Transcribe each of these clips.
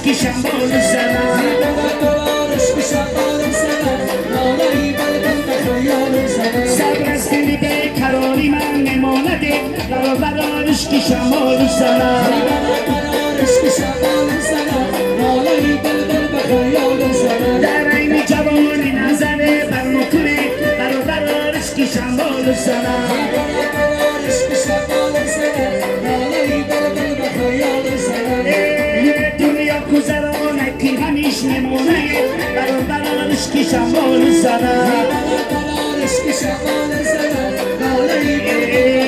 عشقی شنبال زنم عشقی شنبال زنم ناله‌ای بر دل خیال زنم صبر از دلی به قراری من نمانده برابر عشقی شنبال زنم عشقی شنبال زنم ناله‌ای بر دل خیال زنم در عین جوانی نظره بر نکنه برابر عشقی شنبال زنم عشقی شنبال زنم ناله‌ای بر دل خیال زنم دنیا گذرانه که همیش نمونه برابر عشقی شنبال زنم عشقی شنبال زنم ناله‌ای بر دل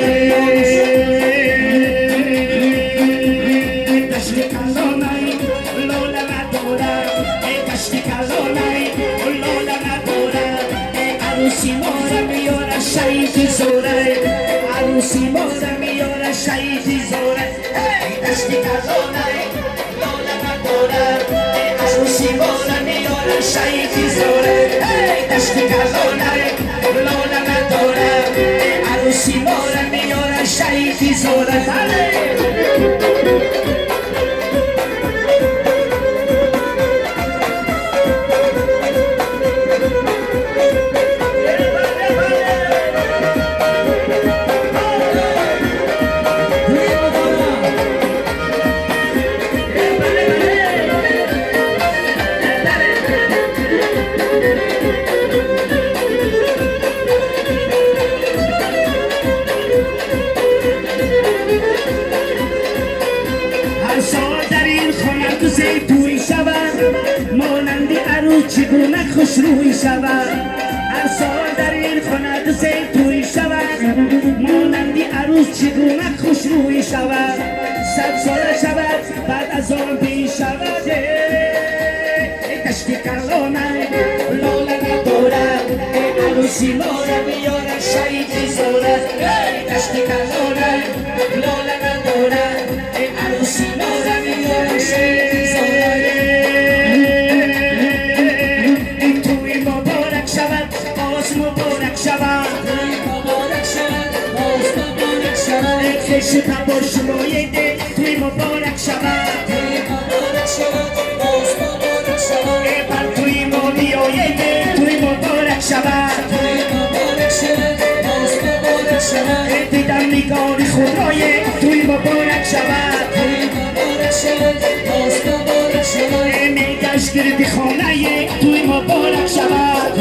دشت کلانای لولا ندارم دشت کلانای لولا ندارم عروسی مارم میاره شهید زوره عروسی مارم میاره شهید زوره دشت کلانای لولا ندارم عروسی مارم میاره شهید زوره دشت کلانای لولا ندارم عروسی مارم میاره شهید زوره توی شود مانند عروس چگونه خوش روی شود هر سال در این خانه توی شود مانند عروس چگونه خوش روی شود 100 ساله شود بعد از آن بی شود کشتی کلانه لاله ندارد عروسی ماره میاره شهیدی زوره کشتی کلانه لاله ندارد عروسی ماره میاره شهیدی زوره توی مبارک شود باز مبارک شود کشی تبار شمایده توی مبارک شود بر توی ما بیایده توی مبارک شود دیدم نگاه خود رایه توی مبارک شود میگشت گردی خانه توی مبارک شود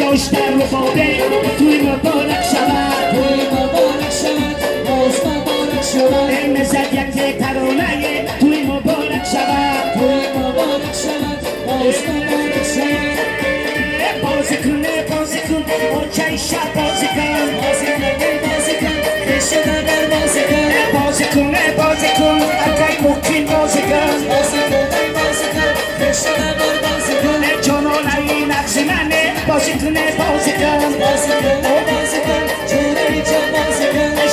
برداشت در رفاده توی مبارک شود مزد یک ترانه توی مبارک شود بازی کن اوکی شب بازی کن بازی کن اکی ممکن بازی کن جانان این نقش منه بازی کن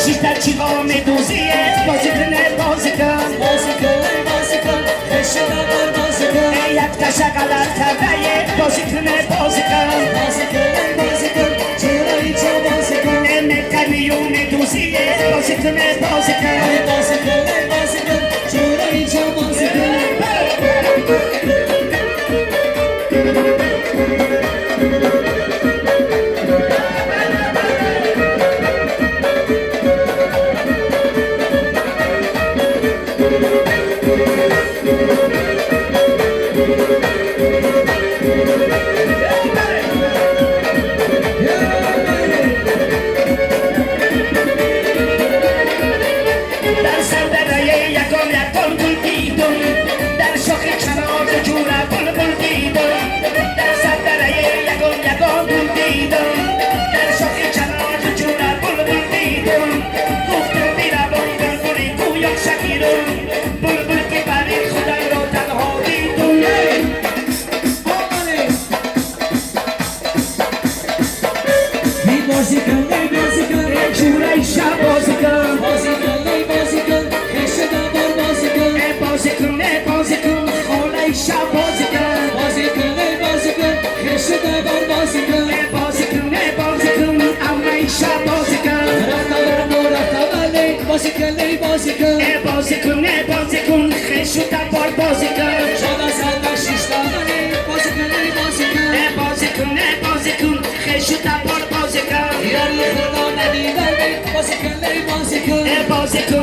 شیطر چیغا میدوزیه بازی کن یک کشه غلط کرده بازی کن میکنی و میدوزیه بازی کن بازی کن سکو